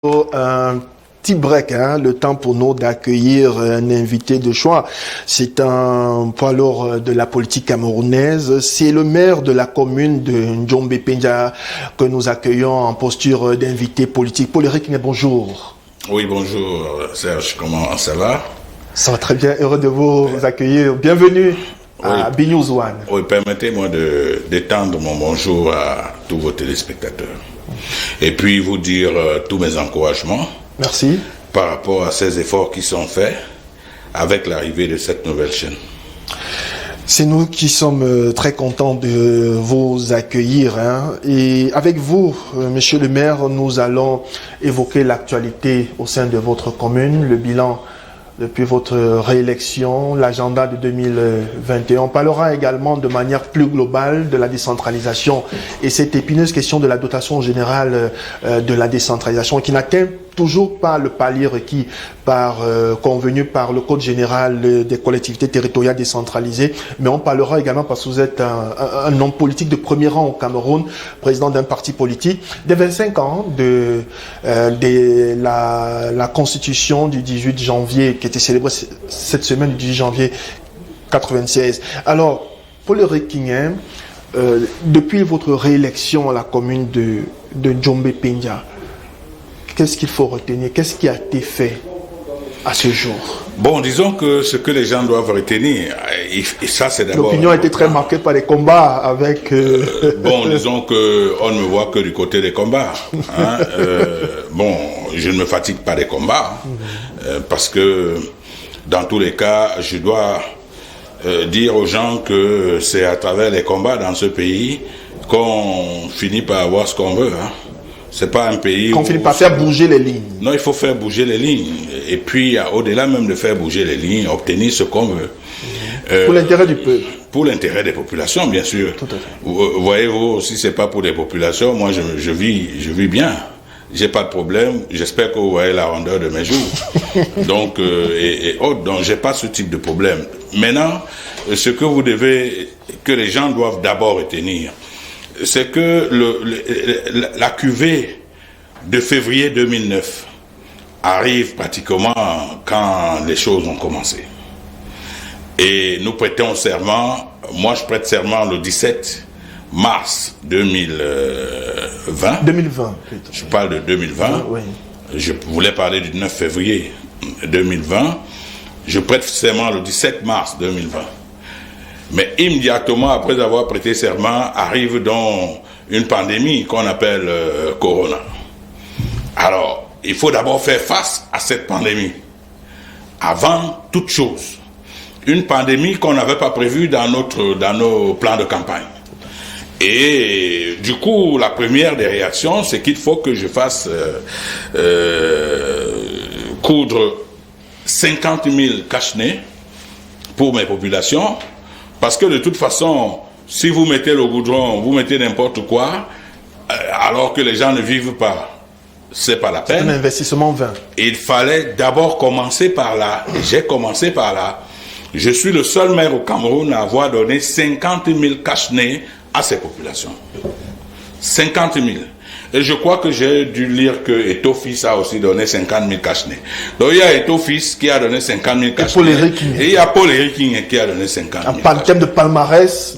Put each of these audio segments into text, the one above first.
Un petit break, le temps pour nous d'accueillir un invité de choix. C'est un poids lourd de la politique camerounaise. C'est le maire de la commune de Njombe Penja que nous accueillons en posture d'invité politique. Paul Eric, bonjour. Oui, bonjour Serge, comment ça va? Ça va très bien, heureux de vous accueillir. Bienvenue à BNews One. Oui, permettez-moi d'étendre mon bonjour à tous vos téléspectateurs. Et puis vous dire tous mes encouragements. Merci. Par rapport à ces efforts qui sont faits avec l'arrivée de cette nouvelle chaîne. C'est nous qui sommes très contents de vous accueillir. Et avec vous, monsieur le maire, nous allons évoquer l'actualité au sein de votre commune, le bilan depuis votre réélection, l'agenda de 2021. On parlera également de manière plus globale de la décentralisation et cette épineuse question de la dotation générale de la décentralisation qui n'atteint toujours pas le palier requis convenu par le Code général des collectivités territoriales décentralisées. Mais on parlera également, parce que vous êtes un homme politique de premier rang au Cameroun, président d'un parti politique, des 25 ans de la constitution du 18 janvier, qui était célébrée cette semaine du 18 janvier 96. Alors, Paul Eric, depuis votre réélection à la commune de Njombe Penja, qu'est-ce qu'il faut retenir? Qu'est-ce qui a été fait à ce jour? Bon, disons que ce que les gens doivent retenir, et ça c'est d'abord... L'opinion a été très marquée par les combats avec... Bon, disons qu'on ne me voit que du côté des combats. Bon, je ne me fatigue pas des combats, parce que dans tous les cas, je dois dire aux gens que c'est à travers les combats dans ce pays qu'on finit par avoir ce qu'on veut. C'est pas un pays qu'on finit par faire bouger les lignes. Non, il faut faire bouger les lignes. Et puis, au-delà même de faire bouger les lignes, obtenir ce qu'on veut. Pour l'intérêt du peuple. Pour l'intérêt des populations, bien sûr. Tout à fait. Voyez-vous, si c'est pas pour les populations, moi, je vis bien. J'ai pas de problème. J'espère que vous voyez la rondeur de mes jours. Donc, donc, j'ai pas ce type de problème. Maintenant, ce que les gens doivent d'abord retenir, c'est que la cuvée de février 2009 arrive pratiquement quand les choses ont commencé. Et nous prêtons serment, moi je prête serment le 17 mars 2020. 2020. Je parle de 2020. Oui. Je voulais parler du 9 février 2020. Je prête serment le 17 mars 2020. Mais immédiatement après avoir prêté serment, arrive donc une pandémie qu'on appelle Corona. Alors, il faut d'abord faire face à cette pandémie. Avant toute chose. Une pandémie qu'on n'avait pas prévue dans nos plans de campagne. Et du coup, la première des réactions, c'est qu'il faut que je fasse coudre 50 000 cache-nez pour mes populations. Parce que de toute façon, si vous mettez le goudron, vous mettez n'importe quoi, alors que les gens ne vivent pas, c'est pas la peine. C'est un investissement vain. Il fallait d'abord commencer par là. Et j'ai commencé par là. Je suis le seul maire au Cameroun à avoir donné 50 000 cache-nez à ces populations. 50 000. Et je crois que j'ai dû lire que Eto-Fils a aussi donné 50 000 cache-nez. Donc il y a Eto-Fils qui a donné 50 000 cache-nez. Et il y a Paul Eric qui a donné 50 000 cache-nez. En termes de palmarès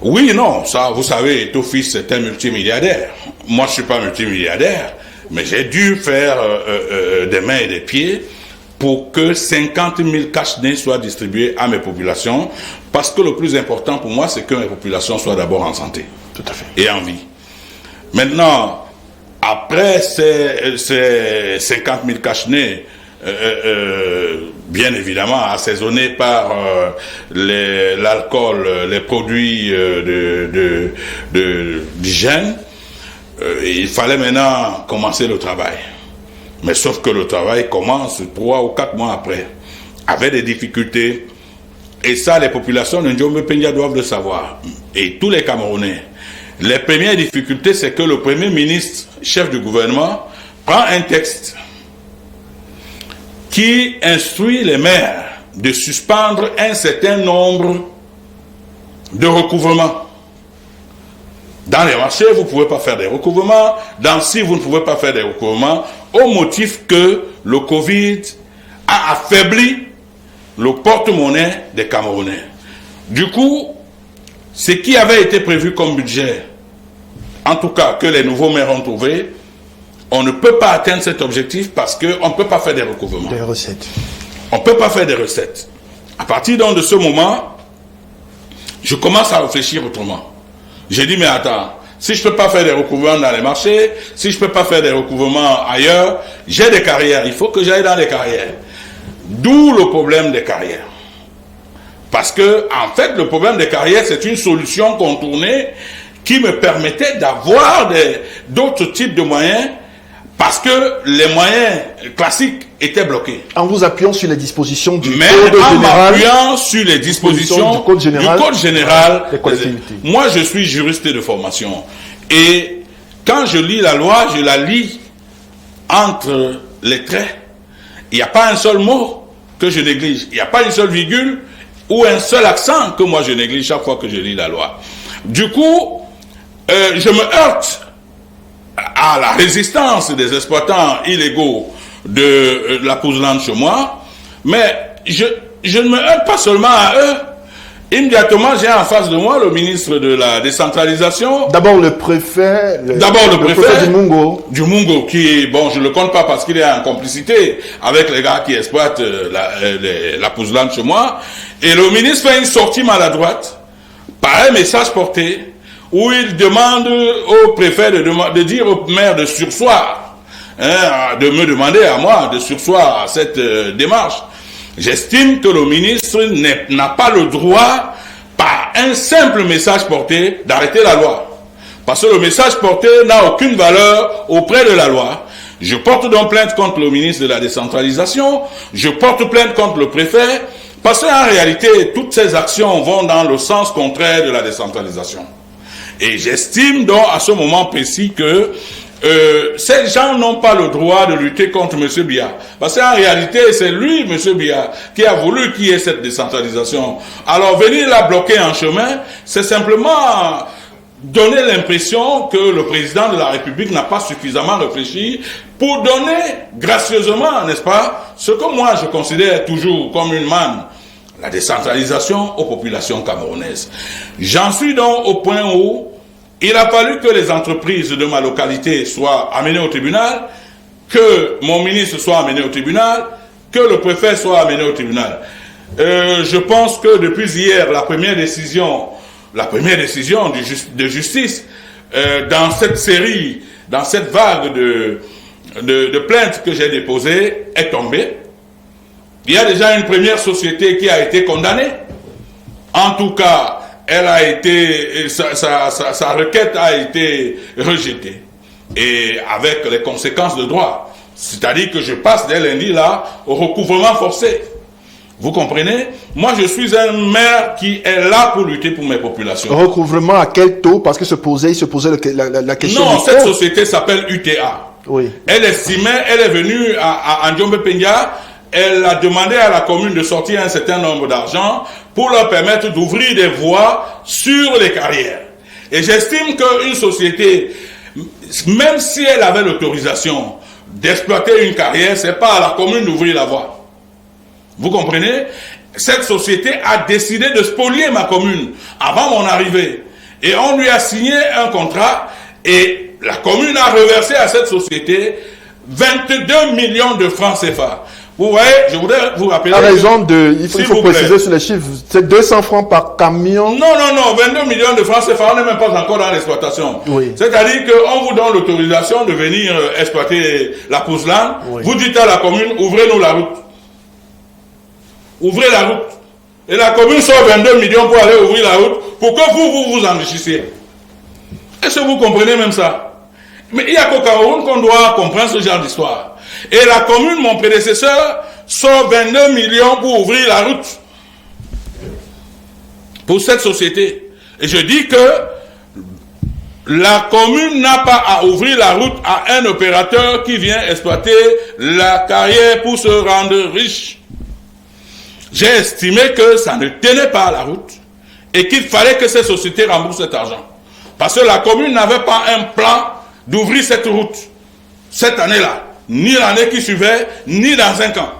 Oui, non, ça, vous savez, Eto-Fils c'est un multimilliardaire. Moi je ne suis pas multimilliardaire, mais j'ai dû faire des mains et des pieds pour que 50 000 cache-nez soient distribués à mes populations, parce que le plus important pour moi, c'est que mes populations soient d'abord en santé. Tout à fait. Et en vie. Maintenant, après ces 50 000 cache-nez, bien évidemment assaisonnés par l'alcool, les produits d'hygiène, il fallait maintenant commencer le travail. Mais sauf que le travail commence 3 ou 4 mois après, avec des difficultés. Et ça, les populations de Njombe Penja doivent le savoir. Et tous les Camerounais. Les premières difficultés, c'est que le Premier ministre, chef du gouvernement, prend un texte qui instruit les maires de suspendre un certain nombre de recouvrements. Dans les marchés, vous ne pouvez pas faire des recouvrements. Dans si vous ne pouvez pas faire des recouvrements, au motif que le Covid a affaibli le porte-monnaie des Camerounais. Du coup, ce qui avait été prévu comme budget, en tout cas que les nouveaux maires ont trouvé, on ne peut pas atteindre cet objectif parce qu'on ne peut pas faire des recouvrements. Des recettes. On ne peut pas faire des recettes. À partir donc de ce moment, je commence à réfléchir autrement. J'ai dit, mais attends, si je ne peux pas faire des recouvrements dans les marchés, si je ne peux pas faire des recouvrements ailleurs, j'ai des carrières, il faut que j'aille dans les carrières. D'où le problème des carrières. Parce que, en fait, le problème des carrières, c'est une solution contournée qui me permettait d'avoir d'autres types de moyens parce que les moyens classiques étaient bloqués. En vous appuyant sur les dispositions du Mais Code en général, m'appuyant sur les dispositions du Code général des collectivités. Moi, je suis juriste de formation. Et quand je lis la loi, je la lis entre les traits. Il n'y a pas un seul mot que je néglige. Il n'y a pas une seule virgule ou un seul accent que moi je néglige chaque fois que je lis la loi. Du coup, je me heurte à la résistance des exploitants illégaux de la Pouzelande chez moi, mais je ne me heurte pas seulement à eux. Immédiatement, j'ai en face de moi le ministre de la décentralisation. D'abord le préfet. Le préfet du Mungo. Du Mungo, qui, bon, je ne le compte pas parce qu'il est en complicité avec les gars qui exploitent la Pouzelande chez moi. Et le ministre fait une sortie maladroite par un message porté où il demande au préfet de dire au maire de surseoir, de me demander à moi de surseoir à cette démarche. J'estime que le ministre n'a pas le droit, par un simple message porté, d'arrêter la loi. Parce que le message porté n'a aucune valeur auprès de la loi. Je porte donc plainte contre le ministre de la décentralisation, je porte plainte contre le préfet, parce qu'en réalité, toutes ces actions vont dans le sens contraire de la décentralisation. Et j'estime donc à ce moment précis que ces gens n'ont pas le droit de lutter contre M. Biya. Parce qu'en réalité, c'est lui, M. Biya, qui a voulu qu'il y ait cette décentralisation. Alors venir la bloquer en chemin, c'est simplement donner l'impression que le président de la République n'a pas suffisamment réfléchi pour donner gracieusement, n'est-ce pas, ce que moi je considère toujours comme une manne, la décentralisation aux populations camerounaises. J'en suis donc au point où il a fallu que les entreprises de ma localité soient amenées au tribunal, que mon ministre soit amené au tribunal, que le préfet soit amené au tribunal. Je pense que depuis hier, la première décision de justice dans cette série, dans cette vague de plaintes que j'ai déposées est tombée. Il y a déjà une première société qui a été condamnée. En tout cas, elle a été, sa requête a été rejetée. Et avec les conséquences de droit. C'est-à-dire que je passe dès lundi là au recouvrement forcé. Vous comprenez? Moi, je suis un maire qui est là pour lutter pour mes populations. Recouvrement à quel taux? Parce que il se posait la question. Non, cette société s'appelle UTA. Oui. Elle est venue à Ndiombe Peña. Elle a demandé à la commune de sortir un certain nombre d'argent pour leur permettre d'ouvrir des voies sur les carrières. Et j'estime qu'une société, même si elle avait l'autorisation d'exploiter une carrière, c'est pas à la commune d'ouvrir la voie. Vous comprenez? Cette société a décidé de spolier ma commune avant mon arrivée. Et on lui a signé un contrat et la commune a reversé à cette société 22 millions de francs CFA. Vous voyez, je voudrais vous rappeler... À raison de... Il faut préciser sur les chiffres. C'est 200 francs par camion. Non, 22 millions de francs CFA, on n'est même pas encore dans l'exploitation. Oui. C'est-à-dire qu'on vous donne l'autorisation de venir exploiter la Pouzelande. Oui. Vous dites à la commune, ouvrez-nous la route. Ouvrez la route. Et la commune sort 22 millions pour aller ouvrir la route pour que vous enrichissiez. Est-ce que vous comprenez même ça? Mais il n'y a qu'au Cameroun qu'on doit comprendre ce genre d'histoire. Et la commune, mon prédécesseur, sort 22 millions pour ouvrir la route. Pour cette société. Et je dis que la commune n'a pas à ouvrir la route à un opérateur qui vient exploiter la carrière pour se rendre riche. J'ai estimé que ça ne tenait pas à la route et qu'il fallait que ces sociétés remboursent cet argent. Parce que la commune n'avait pas un plan d'ouvrir cette route cette année-là, ni l'année qui suivait, ni dans 5 ans.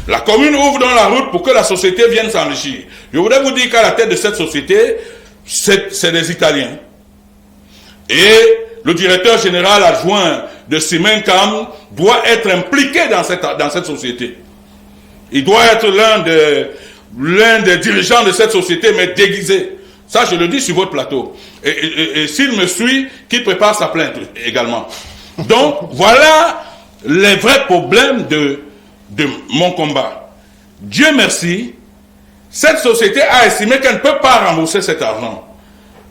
La commune ouvre dans la route pour que la société vienne s'enrichir. Je voudrais vous dire qu'à la tête de cette société, c'est des Italiens. Et le directeur général adjoint de Simencam doit être impliqué dans cette société. Il doit être l'un des dirigeants de cette société, mais déguisé. Ça, je le dis sur votre plateau. Et s'il me suit, qu'il prépare sa plainte également. Donc, voilà les vrais problèmes de mon combat. Dieu merci, cette société a estimé qu'elle ne peut pas rembourser cet argent.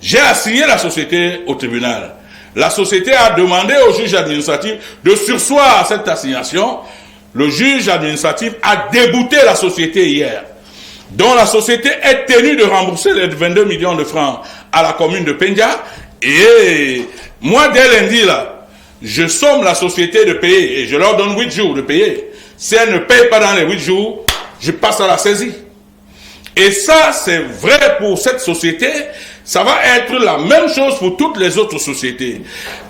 J'ai assigné la société au tribunal. La société a demandé au juge administratif de surseoir à cette assignation. Le juge administratif a débouté la société hier. Donc la société est tenue de rembourser les 22 millions de francs à la commune de Pendia. Et moi, dès lundi, là, je somme la société de payer et je leur donne 8 jours de payer. Si elle ne paye pas dans les 8 jours, je passe à la saisie. Et ça, c'est vrai pour cette société. Ça va être la même chose pour toutes les autres sociétés.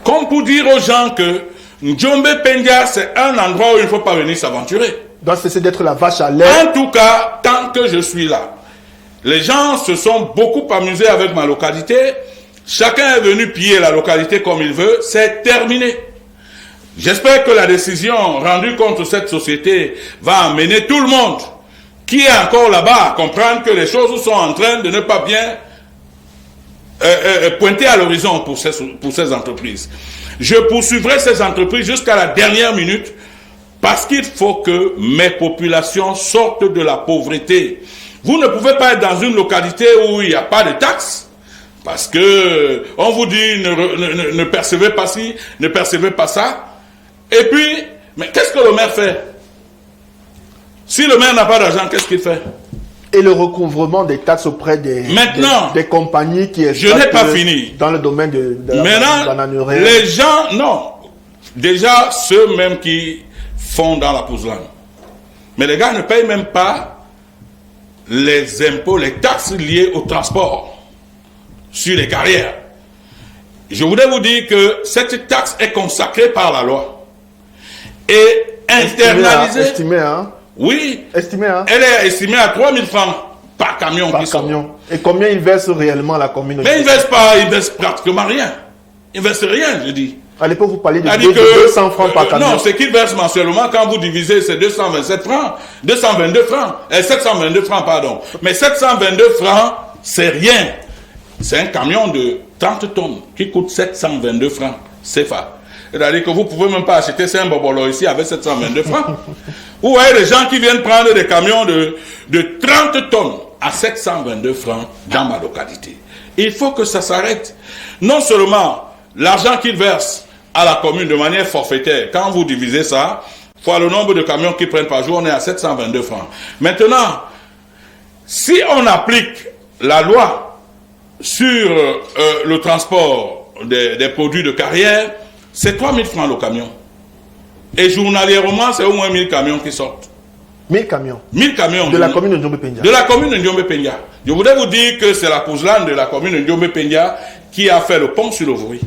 Comme pour dire aux gens que Njombe Pendia, c'est un endroit où il ne faut pas venir s'aventurer. Doit cesser d'être la vache à lait. En tout cas, tant que je suis là, les gens se sont beaucoup amusés avec ma localité. Chacun est venu piller la localité comme il veut. C'est terminé. J'espère que la décision rendue contre cette société va amener tout le monde qui est encore là-bas à comprendre que les choses sont en train de ne pas bien pointer à l'horizon pour ces entreprises. Je poursuivrai ces entreprises jusqu'à la dernière minute parce qu'il faut que mes populations sortent de la pauvreté. Vous ne pouvez pas être dans une localité où il n'y a pas de taxes parce que on vous dit ne percevez pas ci, ne percevez pas ça. Et puis, mais qu'est-ce que le maire fait? Si le maire n'a pas d'argent, qu'est-ce qu'il fait? Et le recouvrement des taxes auprès des compagnies qui je n'ai pas fini. Dans le domaine de la bananerie. Les gens, non. Déjà, ceux même qui font dans la pouselane. Mais les gars ne payent même pas les impôts, les taxes liées au transport sur les carrières. Je voudrais vous dire que cette taxe est consacrée par la loi. Et internalisée. Estimée, hein? Oui. Estimée, hein? Elle est estimée à 3 000 francs par camion. Par camion. Et combien ils versent réellement à la commune? Mais ils ne versent pas, ils versent pratiquement rien. Ils ne versent rien, je dis. À l'époque, vous parlez de 200 francs par camion. Non, ce qu'ils versent mensuellement, quand vous divisez, c'est 227 francs, 222 francs, 722 francs, pardon. Mais 722 francs, c'est rien. C'est un camion de 30 tonnes qui coûte 722 francs CFA. C'est-à-dire que vous ne pouvez même pas acheter 5 bobolo ici avec 722 francs. Vous voyez les gens qui viennent prendre des camions de 30 tonnes à 722 francs dans ma localité. Il faut que ça s'arrête. Non seulement l'argent qu'ils versent à la commune de manière forfaitaire, quand vous divisez ça, fois le nombre de camions qu'ils prennent par jour, on est à 722 francs. Maintenant, si on applique la loi sur le transport des produits de carrière, c'est 3 000 francs le camion. Et journalièrement, c'est au moins 1000 camions qui sortent. 1000 camions 1000 camions. De la commune de Njombe Pendia. De la commune de Njombe Pendia. Je voudrais vous dire que c'est la pouselane de la commune de Njombe Pendia qui a fait le pont sur le Vouy.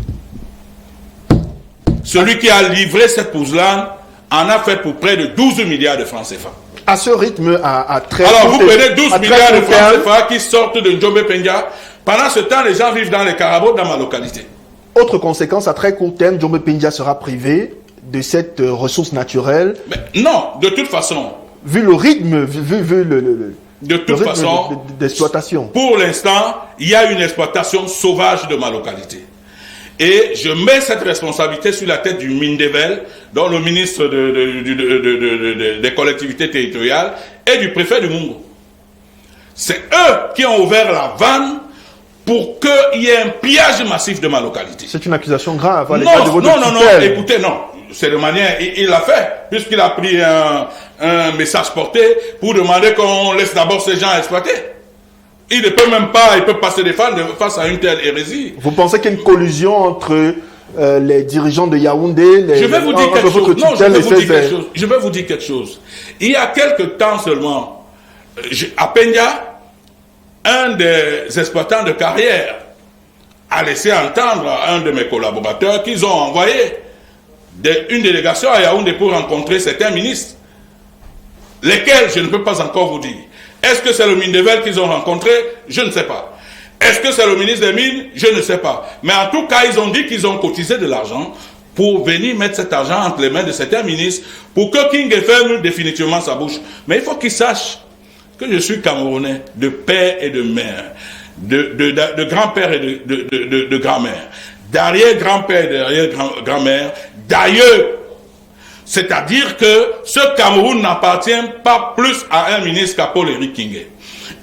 Celui qui a livré cette pouselane en a fait pour près de 12 milliards de francs CFA. À ce rythme, à très Alors vous prenez 12 milliards de francs CFA qui sortent de Njombe Pendia. Pendant ce temps, les gens vivent dans les carabos dans ma localité. Autre conséquence, à très court terme, Njombe Pendia sera privé de cette ressource naturelle. Mais non, de toute façon. Vu le rythme, vu de toute façon, d'exploitation. Pour l'instant, il y a une exploitation sauvage de ma localité. Et je mets cette responsabilité sur la tête du Mindevel, dont le ministre des collectivités territoriales et du préfet du Mungo. C'est eux qui ont ouvert la vanne pour qu'il y ait un pillage massif de ma localité. C'est une accusation grave. Non, écoutez, non. C'est de manière, il l'a fait, puisqu'il a pris un message porté pour demander qu'on laisse d'abord ces gens exploiter. Il ne peut même pas, il peut pas se défendre face à une telle hérésie. Vous pensez qu'il y a une collusion entre les dirigeants de Yaoundé, je vais vous dire quelque chose. Non, je vais vous dire quelque chose. Il y a quelque temps seulement, à Pendia, un des exploitants de carrière a laissé entendre à un de mes collaborateurs qu'ils ont envoyé une délégation à Yaoundé pour rencontrer certains ministres. Lesquels, je ne peux pas encore vous dire. Est-ce que c'est le Mindevel qu'ils ont rencontré? Je ne sais pas. Est-ce que c'est le ministre des Mines? Je ne sais pas. Mais en tout cas, ils ont dit qu'ils ont cotisé de l'argent pour venir mettre cet argent entre les mains de certains ministres pour que King ferme définitivement sa bouche. Mais il faut qu'ils sachent que je suis Camerounais de père et de mère, de grand-père et de grand-mère, d'arrière-grand-père et d'arrière-grand-mère, d'ailleurs. C'est-à-dire que ce Cameroun n'appartient pas plus à un ministre qu'à Paul-Éric Kingé.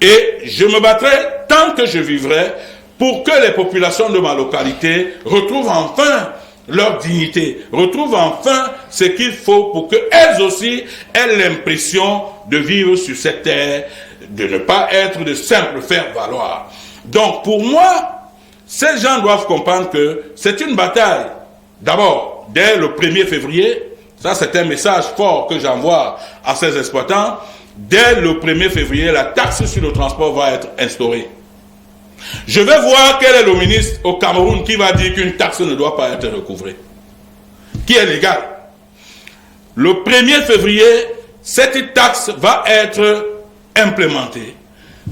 Et je me battrai tant que je vivrai pour que les populations de ma localité retrouvent enfin leur dignité, retrouvent enfin ce qu'il faut pour qu'elles aussi aient l'impression de vivre sur cette terre, de ne pas être de simples faire-valoir. Donc pour moi, ces gens doivent comprendre que c'est une bataille. D'abord, dès le 1er février, ça c'est un message fort que j'envoie à ces exploitants, dès le 1er février, la taxe sur le transport va être instaurée. Je vais voir quel est le ministre au Cameroun qui va dire qu'une taxe ne doit pas être recouvrée, qui est légale. Le 1er février, cette taxe va être implémentée.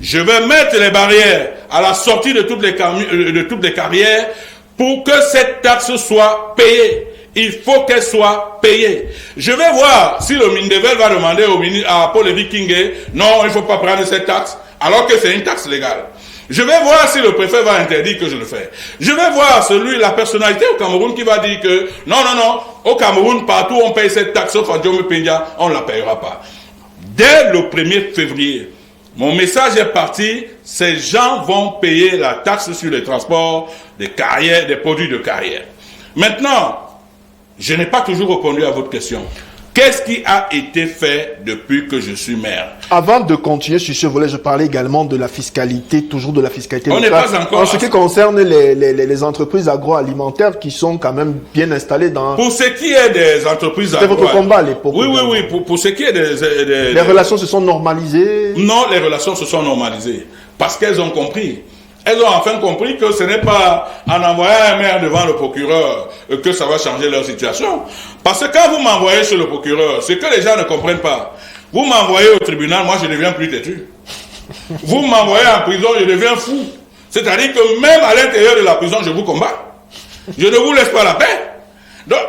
Je vais mettre les barrières à la sortie de toutes les carrières pour que cette taxe soit payée. Il faut qu'elle soit payée. Je vais voir si le Mindevel va demander à Paul-Éric Kingé, non, il ne faut pas prendre cette taxe, alors que c'est une taxe légale. Je vais voir si le préfet va interdire que je le fais. Je vais voir la personnalité au Cameroun qui va dire que non, au Cameroun, partout on paye cette taxe, sauf à Djomé Pendia, on ne la payera pas. Dès le 1er février, mon message est parti, ces gens vont payer la taxe sur les transports des carrières, des produits de carrière. Maintenant, je n'ai pas toujours répondu à votre question. Qu'est-ce qui a été fait depuis que je suis maire? Avant de continuer sur ce volet, je parlais également de la fiscalité, toujours de la fiscalité locale. On n'est pas encore... En ce qui concerne les entreprises agroalimentaires qui sont quand même bien installées dans... Pour ce qui est des entreprises agroalimentaires... C'était votre combat à l'époque. Oui. Pour ce qui est des... Les relations se sont normalisées? Non, les relations se sont normalisées. Parce qu'elles ont compris. Elles ont enfin compris que ce n'est pas en envoyant un maire devant le procureur que ça va changer leur situation. Parce que quand vous m'envoyez chez le procureur, ce que les gens ne comprennent pas, vous m'envoyez au tribunal, moi je deviens plus têtu. Vous m'envoyez en prison, je deviens fou. C'est-à-dire que même à l'intérieur de la prison, je vous combats. Je ne vous laisse pas la paix. Donc,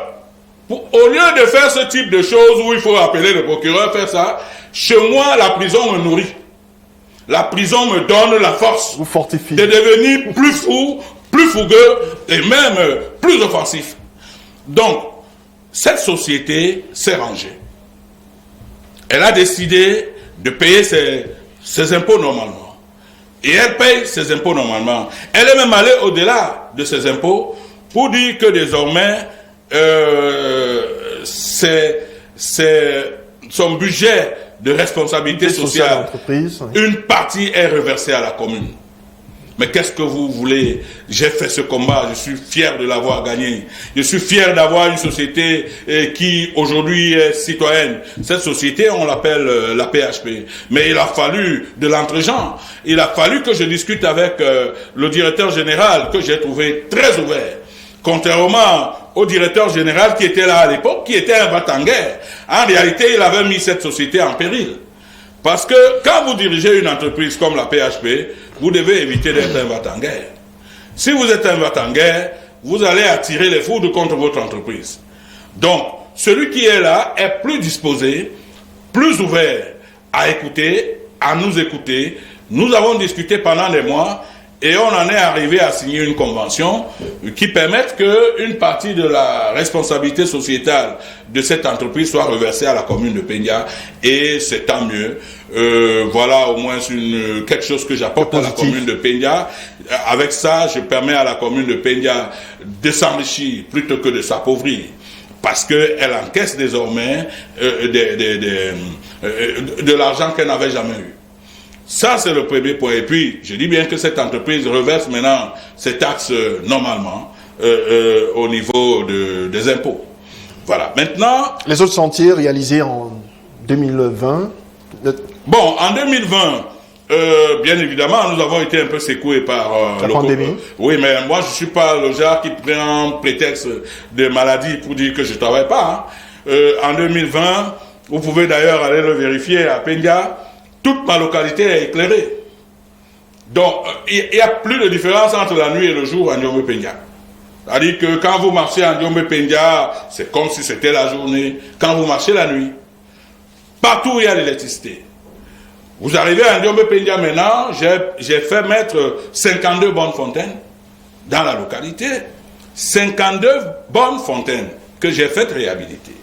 au lieu de faire ce type de choses où il faut appeler le procureur, faire ça, chez moi, la prison me nourrit. La prison me donne la force de devenir plus fou, plus fougueux et même plus offensif. Donc, cette société s'est rangée. Elle a décidé de payer ses impôts normalement. Et elle paye ses impôts normalement. Elle est même allée au-delà de ses impôts pour dire que désormais, son budget de responsabilité sociale, une partie est reversée à la commune. Mais qu'est-ce que vous voulez? J'ai fait ce combat, je suis fier de l'avoir gagné. Je suis fier d'avoir une société qui aujourd'hui est citoyenne. Cette société, on l'appelle la PHP. Mais il a fallu de l'entre-gens. Il a fallu que je discute avec le directeur général, que j'ai trouvé très ouvert. Contrairement au directeur général qui était là à l'époque, qui était un va-t-en-guerre. En réalité, il avait mis cette société en péril. Parce que quand vous dirigez une entreprise comme la PHP, vous devez éviter d'être un va-t-en-guerre. Si vous êtes un va-t-en-guerre, vous allez attirer les foudres contre votre entreprise. Donc, celui qui est là est plus disposé, plus ouvert à écouter, à nous écouter. Nous avons discuté pendant des mois et on en est arrivé à signer une convention qui permette qu'une partie de la responsabilité sociétale de cette entreprise soit reversée à la commune de Pendia, et c'est tant mieux. Voilà au moins quelque chose que j'apporte à la commune de Pendia. Avec ça, je permets à la commune de Pendia de s'enrichir plutôt que de s'appauvrir, parce qu'elle encaisse désormais de l'argent qu'elle n'avait jamais eu. Ça, c'est le premier point. Et puis, je dis bien que cette entreprise reverse maintenant ses taxes normalement au niveau des impôts. Voilà. Maintenant... Les autres chantiers réalisés en 2020 Bon, en 2020, Bien évidemment, nous avons été un peu secoués par la pandémie. Oui, mais moi, je suis pas le genre qui prend prétexte de maladie pour dire que je travaille pas. En 2020, vous pouvez d'ailleurs aller le vérifier à Pendia, toute ma localité est éclairée. Donc, il y a plus de différence entre la nuit et le jour à Ndiombe Pendia. C'est-à-dire que quand vous marchez à Ndiombe Pendia, c'est comme si c'était la journée. Quand vous marchez la nuit, partout il y a l'électricité. Vous arrivez à Ndiombe Pendia maintenant, j'ai fait mettre 52 bonnes fontaines dans la localité. 52 bonnes fontaines que j'ai fait réhabiliter.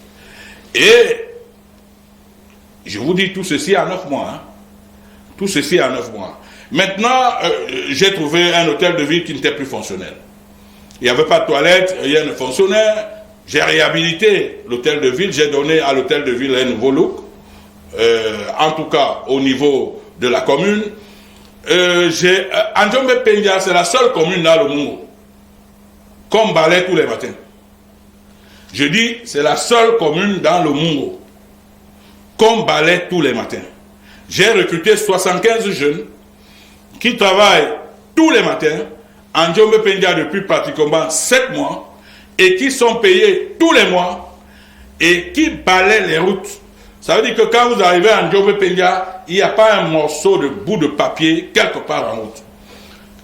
Et je vous dis tout ceci en 9 mois. Hein. Tout ceci en 9 mois. Maintenant, j'ai trouvé un hôtel de ville qui n'était plus fonctionnel. Il n'y avait pas de toilette, rien ne fonctionnait. J'ai réhabilité l'hôtel de ville, j'ai donné à l'hôtel de ville un nouveau look. En tout cas, au niveau de la commune. Ndiombe Pendia, c'est la seule commune dans le monde qu'on balaye tous les matins. Je dis, c'est la seule commune dans le monde qu'on balaye tous les matins. J'ai recruté 75 jeunes qui travaillent tous les matins en Ndiombe Pendia depuis pratiquement 7 mois et qui sont payés tous les mois et qui balayent les routes. Ça veut dire que quand vous arrivez en Ndiombe Pendia, il n'y a pas un morceau de bout de papier quelque part en route.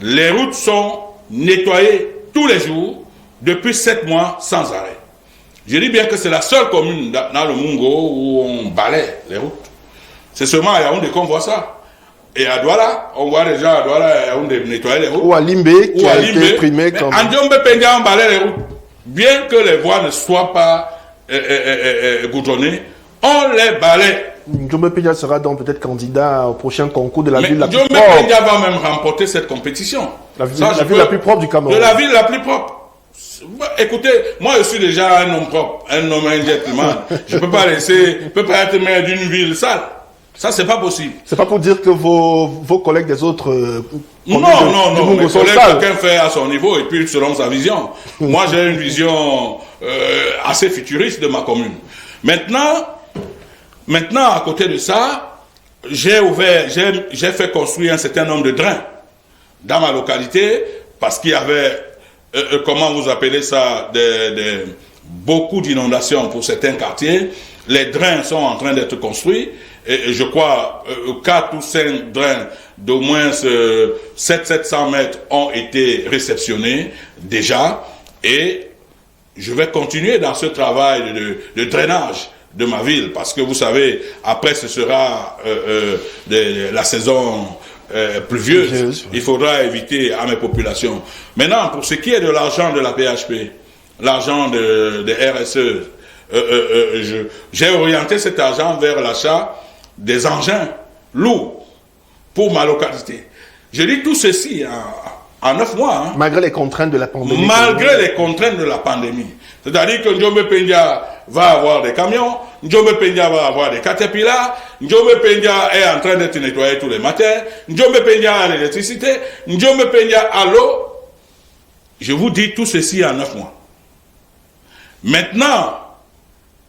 Les routes sont nettoyées tous les jours depuis 7 mois sans arrêt. Je dis bien que c'est la seule commune dans le Mungo où on balaye les routes. C'est seulement à Yaoundé qu'on voit ça. Et à Douala, on voit des gens à Douala et à Yaoundé nettoyer les routes. Ou à Limbé, qui a été primé comme... En Ndiombe Pendia, on balaye les routes. Bien que les voies ne soient pas goudronnées, on les balaye. Ndiombe Pendia sera donc peut-être candidat au prochain concours de la ville la plus propre. Ndiombe Pendia va même remporter cette compétition. La ville la plus propre du Cameroun. De la ville la plus propre. Écoutez, moi je suis déjà un homme propre, un homme, un gentleman. Je peux pas être maire d'une ville sale. Ça, c'est pas possible. C'est pas pour dire que vos collègues des autres... non, mes collègues, chacun fait à son niveau et puis selon sa vision. Moi, j'ai une vision assez futuriste de ma commune. Maintenant, à côté de ça, j'ai fait construire un certain nombre de drains dans ma localité parce qu'il y avait, comment vous appelez ça, beaucoup d'inondations pour certains quartiers. Les drains sont en train d'être construits et je crois 4 ou 5 drains d'au moins 700 mètres ont été réceptionnés déjà et je vais continuer dans ce travail de drainage de ma ville parce que vous savez, après ce sera la saison pluvieuse. Il faudra éviter à mes populations. Maintenant, pour ce qui est de l'argent de la PHP, l'argent de RSE, j'ai orienté cet argent vers l'achat des engins lourds pour ma localité. Je dis tout ceci en 9 mois. Hein. Malgré les contraintes de la pandémie. Malgré les contraintes de la pandémie. C'est-à-dire que Ndiombe Pendia va avoir des camions, Ndiombe Pendia va avoir des caterpillars, Ndiombe Pendia est en train d'être nettoyé tous les matins, Ndiombe Pendia a l'électricité, Ndiombe Pendia a l'eau. Je vous dis tout ceci en 9 mois. Maintenant,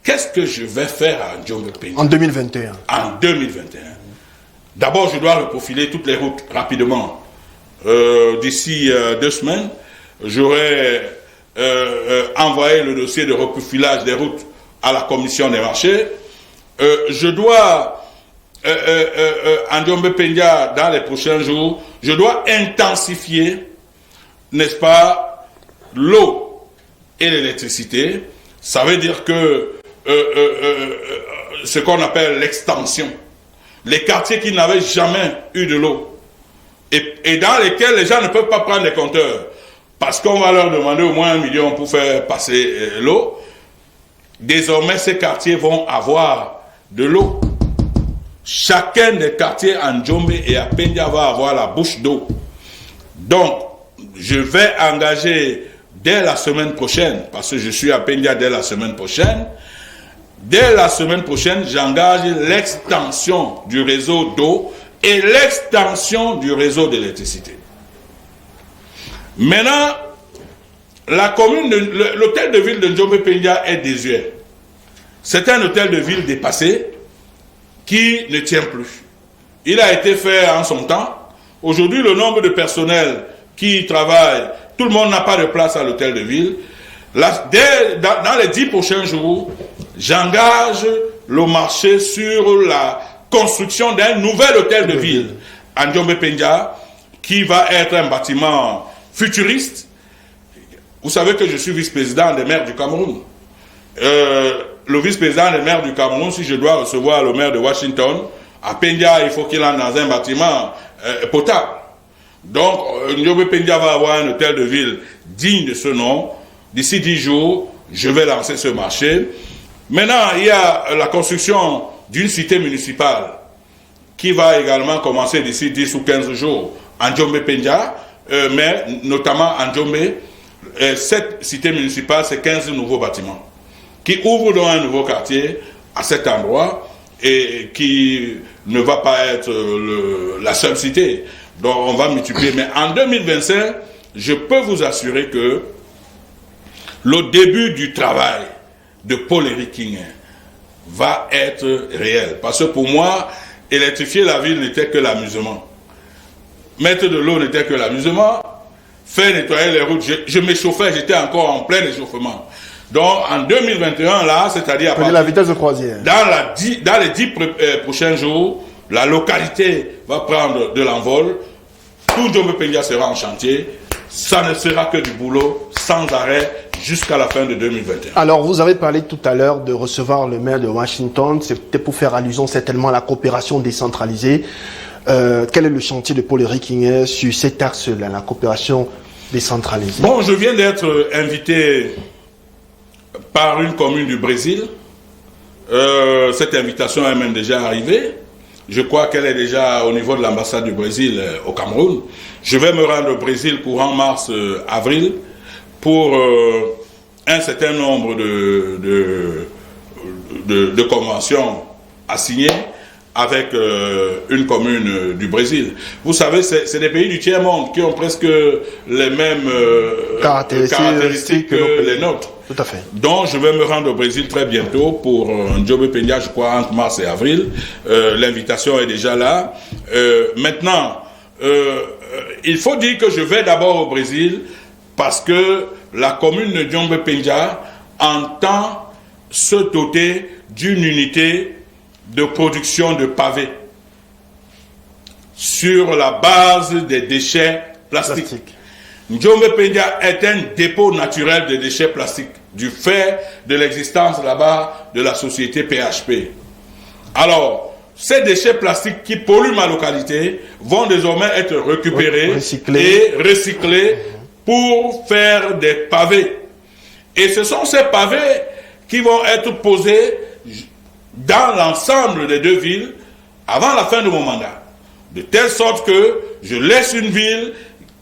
qu'est-ce que je vais faire à Ndiombe Pendia en 2021? En 2021. D'abord, je dois reprofiler toutes les routes rapidement. D'ici 2 semaines, j'aurai envoyé le dossier de reprofilage des routes à la commission des marchés. Je dois, en Ndiombe Pendia, dans les prochains jours, je dois intensifier, n'est-ce pas, l'eau et l'électricité. Ça veut dire que ce qu'on appelle l'extension, les quartiers qui n'avaient jamais eu de l'eau et dans lesquels les gens ne peuvent pas prendre des compteurs parce qu'on va leur demander au moins 1 million pour faire passer l'eau. Désormais, ces quartiers vont avoir de l'eau. Chacun des quartiers en Ndiombe et à Pendia va avoir la bouche d'eau. Donc, je vais engager dès la semaine prochaine, parce que je suis à Pendia dès la semaine prochaine, j'engage l'extension du réseau d'eau et l'extension du réseau d'électricité. Maintenant, l'hôtel de ville de Ndiombe Pendia est désuet. C'est un hôtel de ville dépassé qui ne tient plus. Il a été fait en son temps. Aujourd'hui, le nombre de personnels qui y travaillent, tout le monde n'a pas de place à l'hôtel de ville. Dans les 10 prochains jours, j'engage le marché sur la construction d'un nouvel hôtel de ville à Ndiombe-Pendia, qui va être un bâtiment futuriste. Vous savez que je suis vice-président des maires du Cameroun. Le vice-président des maires du Cameroun, si je dois recevoir le maire de Washington, à Pendia, il faut qu'il entre dans un bâtiment potable. Donc, Ndiombe-Pendia va avoir un hôtel de ville digne de ce nom. D'ici 10 jours, je vais lancer ce marché. Maintenant, il y a la construction d'une cité municipale qui va également commencer d'ici 10 ou 15 jours en Ndiombe-Pendia, mais notamment en Ndiombe. Cette cité municipale, c'est 15 nouveaux bâtiments qui ouvrent dans un nouveau quartier à cet endroit et qui ne va pas être la seule cité. Donc on va multiplier. Mais en 2025, je peux vous assurer que le début du travail de Paul-Éric Kinghe va être réel. Parce que pour moi, électrifier la ville n'était que l'amusement. Mettre de l'eau n'était que l'amusement. Faire nettoyer les routes, je m'échauffais, j'étais encore en plein échauffement. Donc en 2021, là, c'est-à-dire à la vitesse de croisière. Dans les 10 prochains jours, la localité va prendre de l'envol. Tout Ndiombe-Pendia sera en chantier. Ça ne sera que du boulot sans arrêt jusqu'à la fin de 2021. Alors, vous avez parlé tout à l'heure de recevoir le maire de Washington. C'était pour faire allusion certainement à la coopération décentralisée. Quel est le chantier de Paul-Éric Kinghe sur cet axe-là, la coopération décentralisée? Bon, je viens d'être invité par une commune du Brésil. Cette invitation est même déjà arrivée. Je crois qu'elle est déjà au niveau de l'ambassade du Brésil au Cameroun. Je vais me rendre au Brésil courant mars-avril pour un certain nombre de conventions à signer avec une commune du Brésil. Vous savez, c'est des pays du tiers-monde qui ont presque les mêmes caractéristiques que les nôtres. Tout à fait. Donc, je vais me rendre au Brésil très bientôt pour Ndiombe-Pendia, je crois, entre mars et avril. L'invitation est déjà là. Maintenant, il faut dire que je vais d'abord au Brésil parce que la commune de Ndiombe-Pendia entend se doter d'une unité de production de pavés sur la base des déchets plastiques. Ndiombe-Pendia est un dépôt naturel de déchets plastiques du fait de l'existence là-bas de la société PHP. Alors, ces déchets plastiques qui polluent ma localité vont désormais être récupérés et recyclés pour faire des pavés. Et ce sont ces pavés qui vont être posés dans l'ensemble des deux villes avant la fin de mon mandat. De telle sorte que je laisse une ville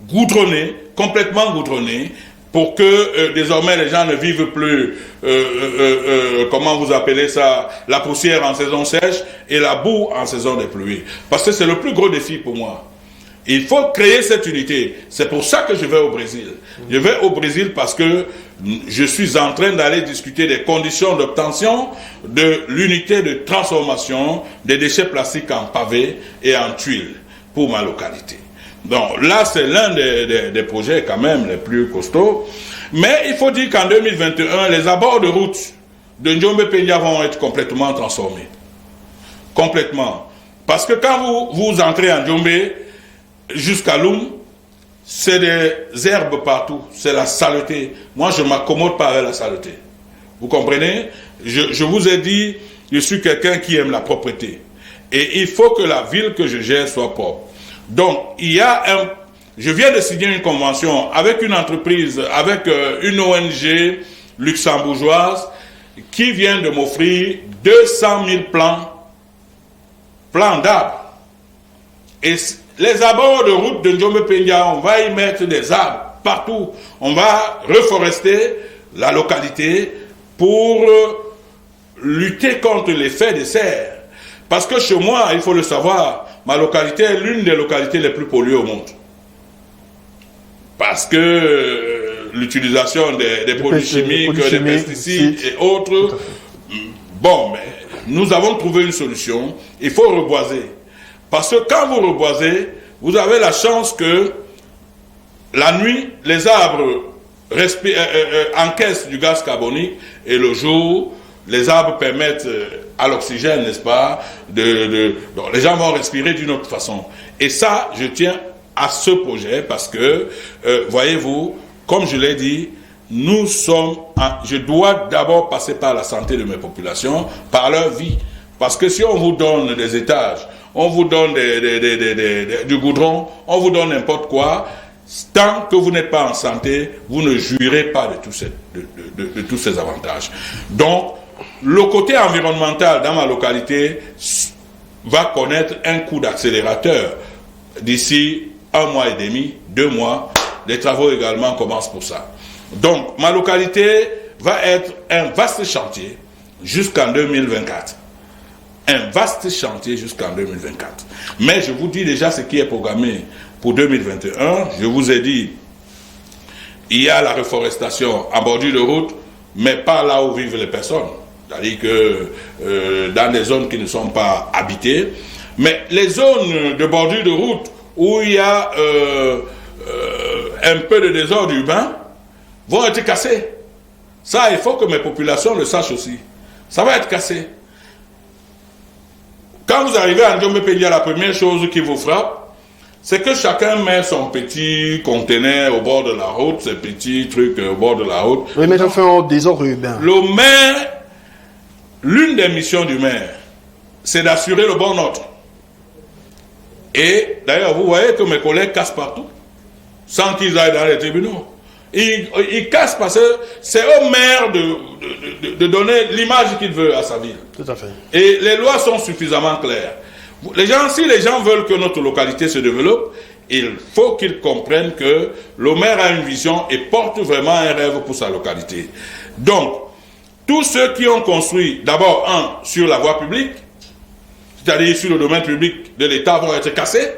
goudronnée, complètement goudronnée, pour que désormais les gens ne vivent plus, comment vous appelez ça, la poussière en saison sèche et la boue en saison des pluies. Parce que c'est le plus gros défi pour moi. Il faut créer cette unité. C'est pour ça que je vais au Brésil. Je vais au Brésil parce que je suis en train d'aller discuter des conditions d'obtention de l'unité de transformation des déchets plastiques en pavés et en tuiles pour ma localité. Donc là, c'est l'un des projets quand même les plus costauds. Mais il faut dire qu'en 2021, les abords de route de Ndiombe-Pendia vont être complètement transformés. Complètement. Parce que quand vous entrez en Ndiombe, jusqu'à Loum, c'est des herbes partout, c'est la saleté. Moi, je ne m'accommode pas avec la saleté. Vous comprenez? Je vous ai dit, je suis quelqu'un qui aime la propreté. Et il faut que la ville que je gère soit propre. Donc, je viens de signer une convention avec une entreprise, avec une ONG luxembourgeoise qui vient de m'offrir 200 000 plants d'arbres. Et les abords de route de Ndiombe-Pendia, on va y mettre des arbres partout. On va reforester la localité pour lutter contre l'effet de serre. Parce que chez moi, il faut le savoir, ma localité est l'une des localités les plus polluées au monde. Parce que l'utilisation des produits chimiques, des pesticides et autres. Bon, mais nous avons trouvé une solution. Il faut reboiser. Parce que quand vous reboisez, vous avez la chance que la nuit, les arbres encaissent du gaz carbonique et le jour, les arbres permettent à l'oxygène, n'est-ce pas, donc les gens vont respirer d'une autre façon. Et ça, je tiens à ce projet parce que, voyez-vous, comme je l'ai dit, je dois d'abord passer par la santé de mes populations, par leur vie. Parce que si on vous donne des étages, on vous donne du goudron, on vous donne n'importe quoi, tant que vous n'êtes pas en santé, vous ne jouirez pas de tous ces avantages. Donc, le côté environnemental dans ma localité va connaître un coup d'accélérateur d'ici 1 mois et demi, 2 mois. Les travaux également commencent pour ça. Donc, ma localité va être un vaste chantier jusqu'en 2024. Un vaste chantier jusqu'en 2024. Mais je vous dis déjà ce qui est programmé pour 2021. Je vous ai dit, il y a la reforestation en bordure de route, mais pas là où vivent les personnes. C'est-à-dire que dans des zones qui ne sont pas habitées. Mais les zones de bordure de route où il y a un peu de désordre urbain vont être cassées. Ça, il faut que mes populations le sachent aussi. Ça va être cassé. Quand vous arrivez à Njombe-Pendia, la première chose qui vous frappe, c'est que chacun met son petit conteneur au bord de la route, ses petits trucs au bord de la route. Oui, mais ça fait un désordre urbain. Le maire, l'une des missions du maire, c'est d'assurer le bon ordre. Et d'ailleurs, vous voyez que mes collègues cassent partout, sans qu'ils aillent dans les tribunaux. Ils cassent parce que c'est au maire de donner l'image qu'il veut à sa ville. Tout à fait. Et les lois sont suffisamment claires. Si les gens veulent que notre localité se développe, il faut qu'ils comprennent que le maire a une vision et porte vraiment un rêve pour sa localité. Donc, tous ceux qui ont construit, d'abord, sur la voie publique, c'est-à-dire sur le domaine public de l'État, vont être cassés.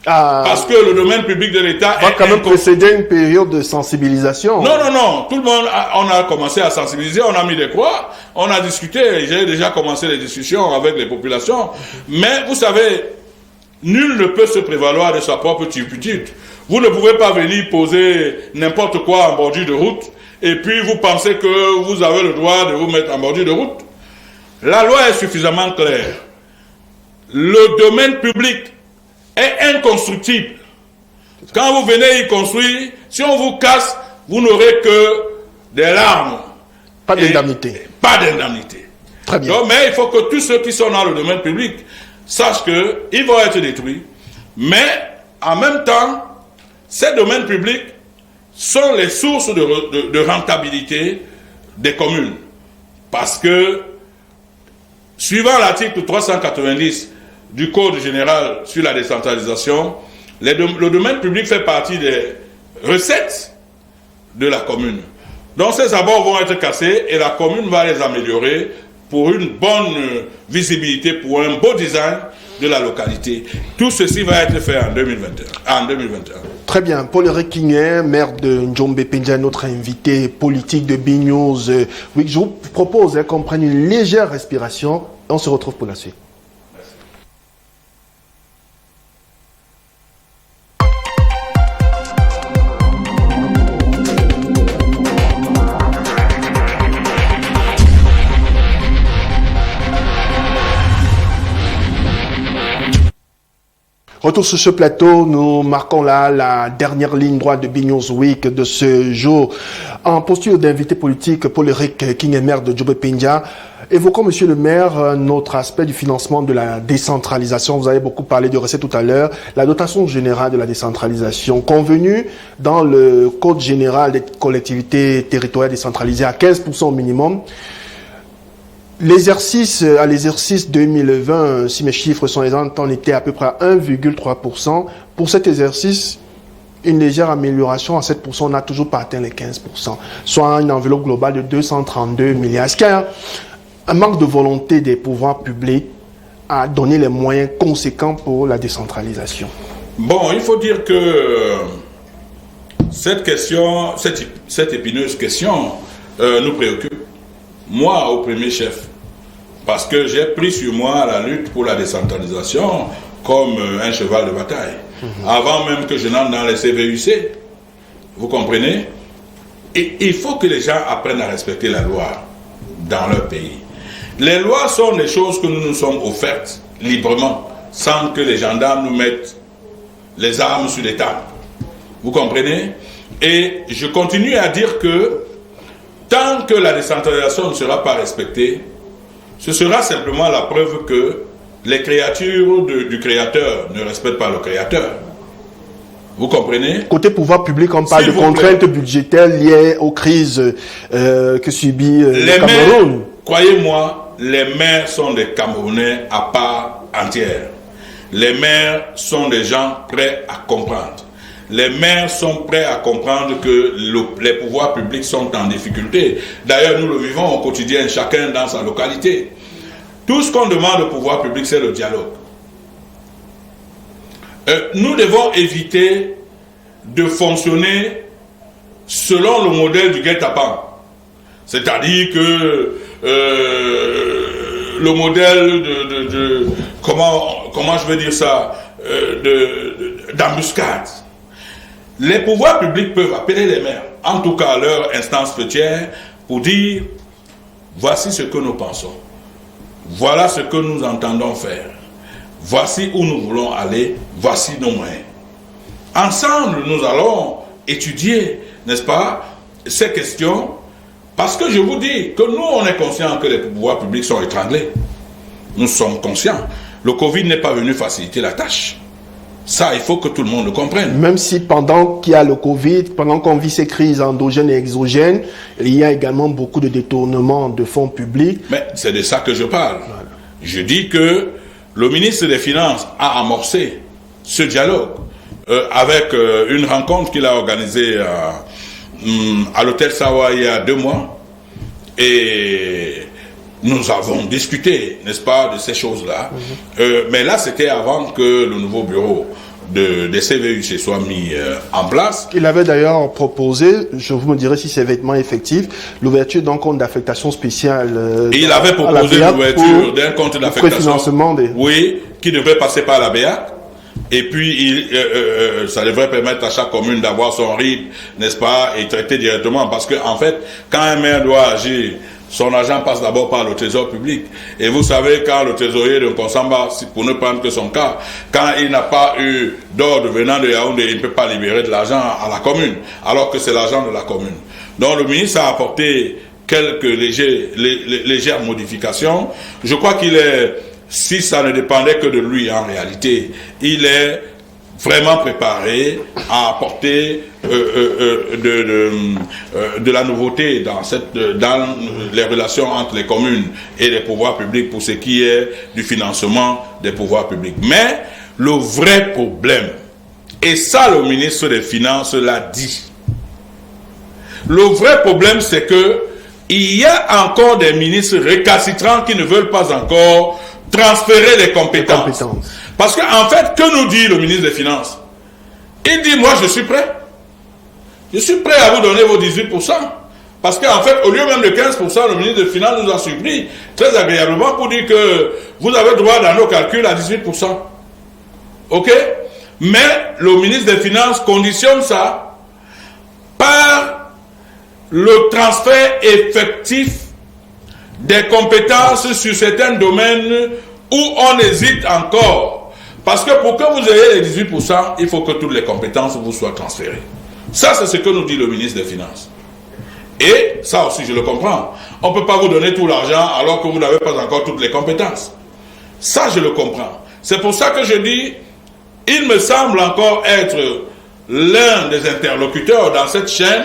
Parce que le domaine public de l'État va quand même précéder une période de sensibilisation. Non. Tout le monde, on a commencé à sensibiliser, on a mis des croix, on a discuté, j'ai déjà commencé les discussions avec les populations. Mais vous savez, nul ne peut se prévaloir de sa propre turpitude. Vous ne pouvez pas venir poser n'importe quoi en bordure de route et puis vous pensez que vous avez le droit de vous mettre en bordure de route. La loi est suffisamment claire. Le domaine public est inconstructible. Quand vous venez y construire, si on vous casse, vous n'aurez que des larmes. Pas d'indemnité. Pas d'indemnité. Très bien. Donc, mais il faut que tous ceux qui sont dans le domaine public sachent qu'ils vont être détruits. Mais, en même temps, ces domaines publics sont les sources de rentabilité des communes. Parce que, suivant l'article 390 du Code général sur la décentralisation, le domaine public fait partie des recettes de la commune. Donc ces abords vont être cassés et la commune va les améliorer pour une bonne visibilité, pour un beau design de la localité. Tout ceci va être fait en 2021. Très bien. Paul-Éric Kingué, maire de Njombe-Pendia, notre invité politique de BNews. Oui, je vous propose qu'on prenne une légère respiration. On se retrouve pour la suite. Retour sur ce plateau, nous marquons là la dernière ligne droite de BNews Week de ce jour. En posture d'invité politique, Paul-Éric Kingué, maire de Njombe-Pendia. Évoquons, monsieur le maire, notre aspect du financement de la décentralisation. Vous avez beaucoup parlé de recettes tout à l'heure. La dotation générale de la décentralisation convenue dans le Code général des collectivités territoriales décentralisées à 15% au minimum. L'exercice 2020, si mes chiffres sont exacts, on était à peu près à 1,3%. Pour cet exercice, une légère amélioration à 7%, on n'a toujours pas atteint les 15%, soit une enveloppe globale de 232 milliards. Est-ce qu'il y a un manque de volonté des pouvoirs publics à donner les moyens conséquents pour la décentralisation? Bon, il faut dire que cette question, cette épineuse question nous préoccupe. Moi, au premier chef, parce que j'ai pris sur moi la lutte pour la décentralisation comme un cheval de bataille. Avant même que je n'entre dans les CVUC, vous comprenez? Et il faut que les gens apprennent à respecter la loi dans leur pays. Les lois sont des choses que nous nous sommes offertes librement, sans que les gendarmes nous mettent les armes sur les tables. Vous comprenez? Et je continue à dire que tant que la décentralisation ne sera pas respectée, ce sera simplement la preuve que les créatures du Créateur ne respectent pas le Créateur. Vous comprenez? Côté pouvoir public, on parle de contraintes budgétaires liées aux crises que subit le Cameroun. Croyez-moi, les maires sont des Camerounais à part entière. Les maires sont des gens prêts à comprendre. Les maires sont prêts à comprendre que les pouvoirs publics sont en difficulté. D'ailleurs, nous le vivons au quotidien, chacun dans sa localité. Tout ce qu'on demande au pouvoir public, c'est le dialogue. Nous devons éviter de fonctionner selon le modèle du guet-apens. C'est-à-dire que le modèle comment je vais dire ça, d'embuscade. Les pouvoirs publics peuvent appeler les maires, en tout cas leur instance faîtière, pour dire voici ce que nous pensons, voilà ce que nous entendons faire, voici où nous voulons aller, voici nos moyens. Ensemble, nous allons étudier, n'est-ce pas, ces questions, parce que je vous dis que nous, on est conscients que les pouvoirs publics sont étranglés. Nous sommes conscients. Le Covid n'est pas venu faciliter la tâche. Ça, il faut que tout le monde le comprenne. Même si pendant qu'il y a le Covid, pendant qu'on vit ces crises endogènes et exogènes, il y a également beaucoup de détournements de fonds publics. Mais c'est de ça que je parle. Voilà. Je dis que le ministre des Finances a amorcé ce dialogue avec une rencontre qu'il a organisée à l'hôtel Savoie il y a 2 mois. Et nous avons discuté, n'est-ce pas, de ces choses-là. Mais là, c'était avant que le nouveau bureau des CVUC soit mis en place. Il avait d'ailleurs proposé, je vous me dirai si c'est vêtement effectif, l'ouverture d'un compte d'affectation spéciale. Il avait proposé l'ouverture d'un compte d'affectation. Oui, qui devrait passer par la BEAC. Et puis, ça devrait permettre à chaque commune d'avoir son RIB, n'est-ce pas, et traiter directement. Parce que, en fait, quand un maire doit agir, son argent passe d'abord par le trésor public. Et vous savez, quand le trésorier de Konsamba, pour ne prendre que son cas, quand il n'a pas eu d'ordre venant de Yaoundé, il ne peut pas libérer de l'argent à la commune, alors que c'est l'argent de la commune. Donc le ministre a apporté quelques légères modifications. Je crois qu'il est, si ça ne dépendait que de lui en réalité, il est vraiment préparé à apporter de la nouveauté dans les relations entre les communes et les pouvoirs publics pour ce qui est du financement des pouvoirs publics. Mais le vrai problème, et ça le ministre des Finances l'a dit, le vrai problème c'est que il y a encore des ministres récalcitrants qui ne veulent pas encore transférer les compétences. Parce qu'en fait, que nous dit le ministre des Finances? Il dit, moi je suis prêt. Je suis prêt à vous donner vos 18%. Parce qu'en fait, au lieu même de 15%, le ministre des Finances nous a surpris très agréablement pour dire que vous avez droit dans nos calculs à 18%. Ok? Mais le ministre des Finances conditionne ça par le transfert effectif des compétences sur certains domaines où on hésite encore. Parce que pour que vous ayez les 18%, il faut que toutes les compétences vous soient transférées. Ça, c'est ce que nous dit le ministre des Finances. Et ça aussi, je le comprends. On ne peut pas vous donner tout l'argent alors que vous n'avez pas encore toutes les compétences. Ça, je le comprends. C'est pour ça que je dis, il me semble encore être l'un des interlocuteurs dans cette chaîne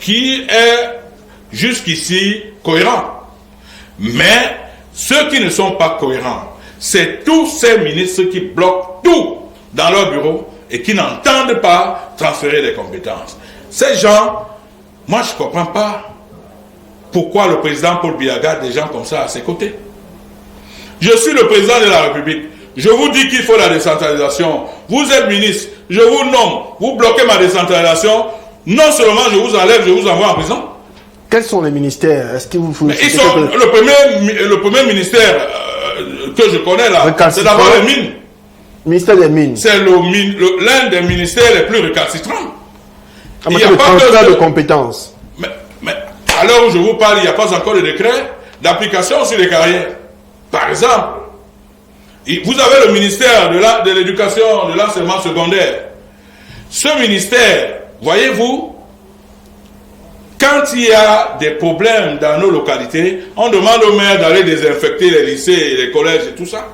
qui est jusqu'ici cohérent. Mais ceux qui ne sont pas cohérents, c'est tous ces ministres qui bloquent tout dans leur bureau et qui n'entendent pas transférer les compétences. Ces gens, moi je ne comprends pas pourquoi le président Paul Biya garde des gens comme ça à ses côtés. Je suis le président de la République. Je vous dis qu'il faut la décentralisation. Vous êtes ministre, je vous nomme, vous bloquez ma décentralisation. Non seulement je vous enlève, je vous envoie en prison. Quels sont les ministères? Est-ce que vous ils sont le premier ministère que je connais là, c'est d'abord les mines. Ministère des Mines. C'est l'un des ministères les plus récalcitrants. En matière de transfert de compétences. Mais à l'heure où je vous parle, il n'y a pas encore de décret d'application sur les carrières. Par exemple, vous avez le ministère de l'éducation, de l'enseignement secondaire. Ce ministère, voyez-vous, quand il y a des problèmes dans nos localités, on demande aux maires d'aller désinfecter les lycées, les collèges et tout ça.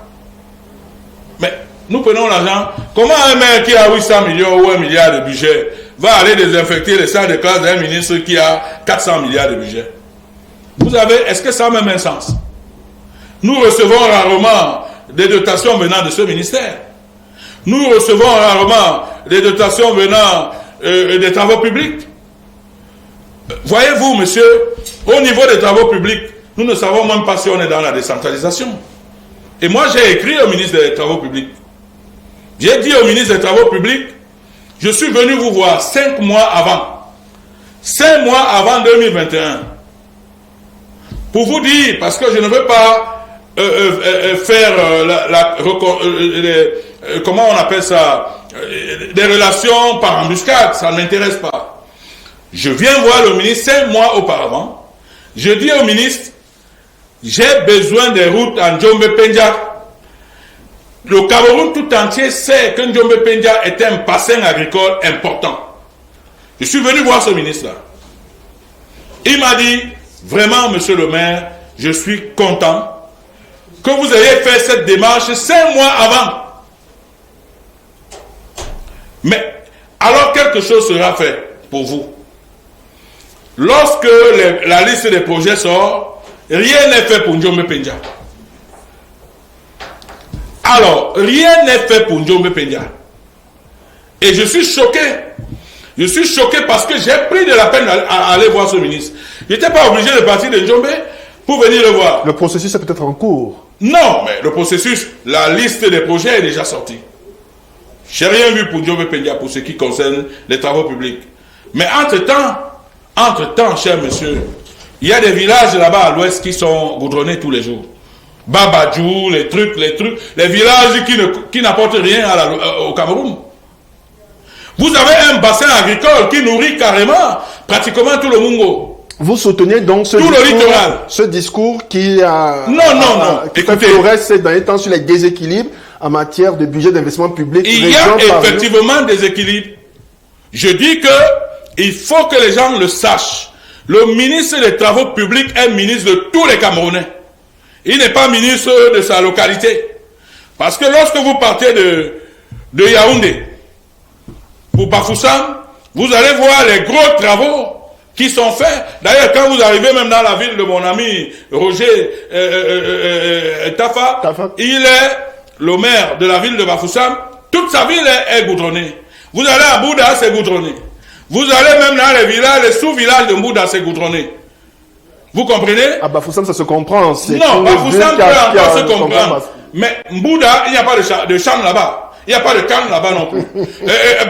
Mais nous prenons l'argent. Comment un maire qui a 800 millions ou 1 milliard de budget va aller désinfecter les salles de classe d'un ministre qui a 400 milliards de budget? Vous avez, est-ce que ça a même un sens? Nous recevons rarement des dotations venant de ce ministère. Nous recevons rarement des dotations venant des travaux publics. Voyez-vous, monsieur, au niveau des travaux publics, nous ne savons même pas si on est dans la décentralisation. Et moi, j'ai écrit au ministre des Travaux publics. J'ai dit au ministre des Travaux publics, je suis venu vous voir 5 mois avant. 5 mois avant 2021. Pour vous dire, parce que je ne veux pas faire comment on appelle ça, des relations par embuscade, ça ne m'intéresse pas. Je viens voir le ministre 5 mois auparavant. Je dis au ministre, j'ai besoin des routes en Djombe-Penja. Le Cameroun tout entier sait que Djombe-Penja est un bassin agricole important. Je suis venu voir ce ministre-là. Il m'a dit, vraiment, monsieur le maire, je suis content que vous ayez fait cette démarche 5 mois avant. Mais, alors quelque chose sera fait pour vous. Lorsque la liste des projets sort, rien n'est fait pour Djombe-Penja. Alors, rien n'est fait pour Djombe-Penja. Et je suis choqué. Je suis choqué parce que j'ai pris de la peine à aller voir ce ministre. Je n'étais pas obligé de partir de Djombe pour venir le voir. Le processus est peut-être en cours. Non, mais le processus, la liste des projets est déjà sortie. Je n'ai rien vu pour Djombe-Penja pour ce qui concerne les travaux publics. Mais entre-temps, cher monsieur, il y a des villages là-bas à l'ouest qui sont goudronnés tous les jours. Babadjou, les trucs, les villages qui n'apportent rien au Cameroun. Vous avez un bassin agricole qui nourrit carrément, pratiquement tout le Mungo. Vous soutenez donc ce discours qui a... Non. Qui fait progrès ces derniers temps sur les déséquilibres en matière de budget d'investissement public. Il y a effectivement des équilibres. Je dis que il faut que les gens le sachent. Le ministre des Travaux publics est ministre de tous les Camerounais. Il n'est pas ministre de sa localité. Parce que lorsque vous partez de Yaoundé pour Bafoussam, vous allez voir les gros travaux qui sont faits. D'ailleurs, quand vous arrivez même dans la ville de mon ami Roger Tafa, il est le maire de la ville de Bafoussam. Toute sa ville est goudronnée. Vous allez à Bouddha, c'est goudronné. Vous allez même dans les villages, les sous-villages de Mbouda, c'est goudronné. Vous comprenez? À Bafoussam, ça se comprend. Non, Bafoussam peut encore se comprendre. Mais Mbouda, il n'y a pas de champ là-bas. Il n'y a pas de camp là-bas non plus.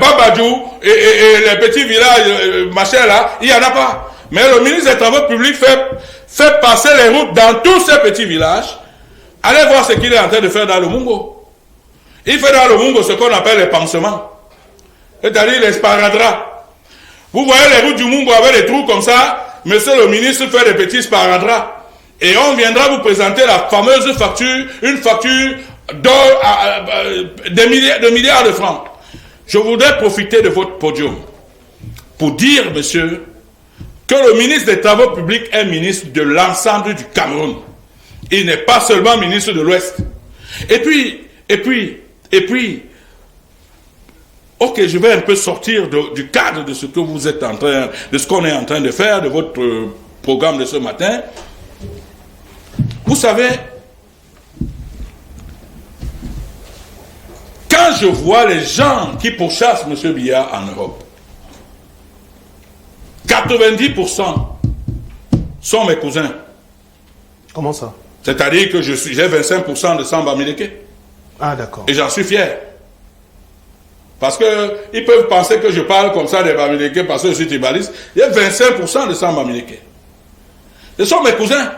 Babadjou et les petits villages, machin là, il n'y en a pas. Mais le ministre des Travaux publics fait passer les routes dans tous ces petits villages. Allez voir ce qu'il est en train de faire dans le Mungo. Il fait dans le Mungo ce qu'on appelle les pansements. C'est-à-dire les sparadraps. Vous voyez les routes du Mungo avec des trous comme ça, monsieur le ministre fait des petits sparadraps. Et on viendra vous présenter la fameuse facture, une facture d'or de milliards de francs. Je voudrais profiter de votre podium pour dire, monsieur, que le ministre des Travaux publics est ministre de l'ensemble du Cameroun. Il n'est pas seulement ministre de l'Ouest. Et puis, ok, je vais un peu sortir du cadre de ce que vous êtes en train, de ce qu'on est en train de faire, de votre programme de ce matin. Vous savez, quand je vois les gens qui pourchassent M. Biya en Europe, 90% sont mes cousins. Comment ça? C'est-à-dire que j'ai 25% de Samba Mileke. Ah, d'accord. Et j'en suis fier. Parce qu'ils peuvent penser que je parle comme ça des Bamileke parce que je suis tribaliste. Il y a 25% de Samba Mileke. Ce sont mes cousins.